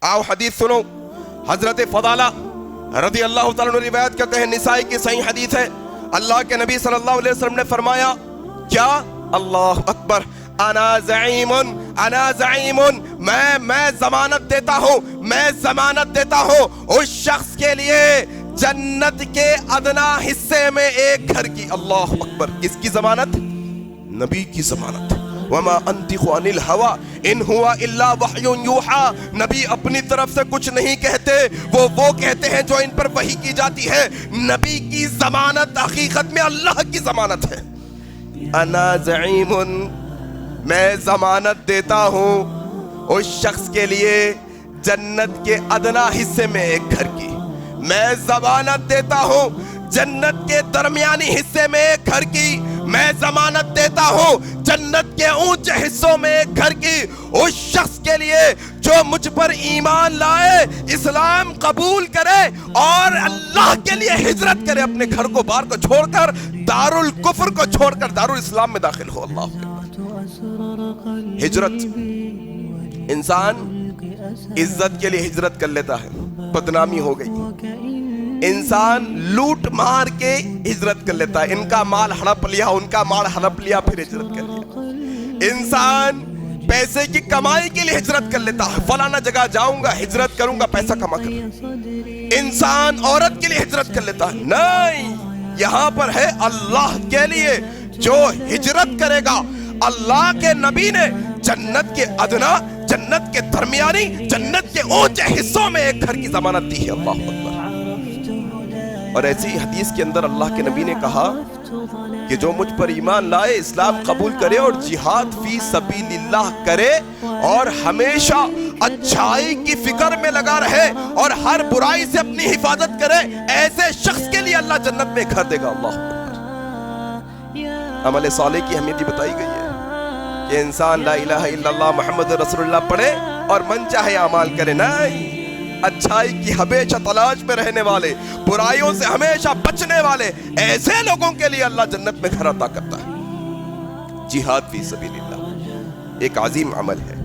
आओ हदीस सुनो। हजरत फदाला रज़ी अल्लाह तआला अन्हु रिवायत करते हैं, निसाई की सही हदीस है, अल्लाह के नबी सल्लल्लाहु अलैहि वसल्लम ने फरमाया, क्या? अल्लाह अकबर, अना ज़ईमुन, मैं जमानत देता हूँ, मैं जमानत देता हूँ उस शख्स के लिए जन्नत के अदना हिस्से में एक घर की। अल्लाह अकबर, किसकी जमानत? नबी की जमानत। वमा अंतिकु अनिल हवा इन हुआ इल्ला वह्युन यूहा, नबी अपनी तरफ से कुछ नहीं कहते, वो कहते हैं जो इन पर वही की जाती है। नबी की जमानत हकीकत में अल्लाह की जमानत है। अना ज़ईमुन, मैं जमानत देता हूँ उस शख्स के लिए जन्नत के अदना हिस्से में एक घर की। मैं जमानत देता हूँ जन्नत के दरमियानी हिस्से में एक घर की। मैं जमानत देता हूँ जन्नत के ऊंचे हिस्सों में एक घर की उस शख्स के लिए जो मुझ पर ईमान लाए, इस्लाम कबूल करे और अल्लाह के लिए हिजरत करे, अपने घर को बाहर को छोड़कर, दारुल कुफ्र को छोड़कर दारुल इस्लाम में दाखिल हो। अल्लाह, हिजरत, इंसान इज्जत के लिए हिजरत कर लेता है, बदनामी हो गई। इंसान लूट मार के हिजरत कर लेता है, इनका माल हड़प लिया, उनका माल हड़प लिया, फिर हिजरत कर लिया। इंसान पैसे की कमाई के लिए हिजरत कर लेता है, फलाना जगह जाऊंगा, हिजरत करूंगा, पैसा कमा कर। इंसान औरत के लिए हिजरत कर लेता है, नहीं, यहां पर है अल्लाह के लिए। जो हिजरत करेगा, अल्लाह के नबी ने जन्नत के अदना, जन्नत के दरमियानी, जन्नत के ऊंचे हिस्सों में एक घर की जमानत दी है। अल्लाह अकबर। और ऐसी हदीस के अंदर अल्लाह के नबी ने कहा कि जो मुझ पर ईमान लाए, इस्लाम कबूल करे और जिहाद फी सबीलिल्लाह करे और हमेशा अच्छाई की फिक्र में लगा रहे और हर बुराई से अपनी हिफाजत करे, ऐसे शख्स के लिए अल्लाह जन्नत में घर देगा। अल्लाह अकबर। अमल साले की अहमियत बताई गई है कि इंसान ला इलाहा इल्लल्लाह मुहम्मद रसूलुल्लाह पढ़े और मन चाहे अमाल करे, नहीं, अच्छाई की हमेशा तलाश में रहने वाले, बुराइयों से हमेशा बचने वाले, ऐसे लोगों के लिए अल्लाह जन्नत में घर अता करता है। जिहाद फी सबीलिल्लाह एक अजीम अमल है।